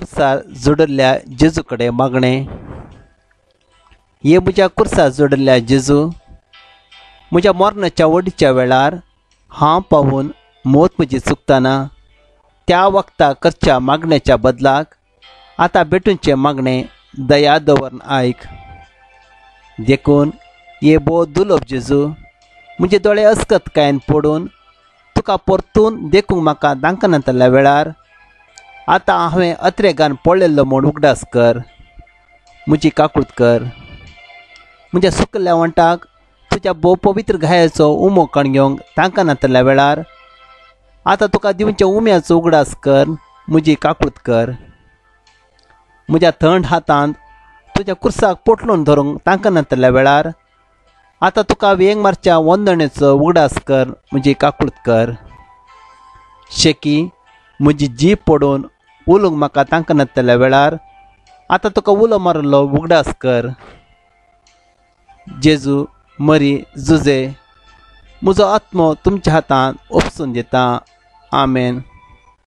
कुर्सार जोडल्या जेजू कडेन मागणें. हे म्हज्या कुर्सार जोडल्या जेजू, म्हज्या मरणाच्या वडीच्या वेळार हांव पावून मोत म्हजी चुकतना त्या वखदां करच्या मागण्याच्या बदलाक आतां भेटूंचे मागणें दया दवरून आयक. देखून हे बो दुलोप जेजू, म्हजे दोळे अस्कतकायेन पडून तुका परतून देखूंक म्हाका दांकनातल्या वेळार आतां हांवें अत्रेगान पडलेलो म्हूण उगडास कर. म्हजी काकूट कर. म्हज्या सुकल्या वंटाक तुज्या भोव पवित्र घायाचो उमो कणग्योंक दांकनातल्या वेळार आतां तुका दिवचे उम्याचो उगडास कर. म्हजी काकूट कर. म्हज्या थंड हातांत तुज्या कुर्साक पोटलून धरूंक दांकनातल्या वेळार आतां तुका वेंग मारच्या वंदणेचो उगडास कर. म्हजी काकूट कर. शेकी म्हजी जीब पडून उलोवंक म्हाका दांकनातल्या वेळार आतां तुका उलो मारलो उगडास कर. जेजू, मरी, जुजे, म्हजो आत्मो तुमच्या हातांत उपसून दिता. आमेन.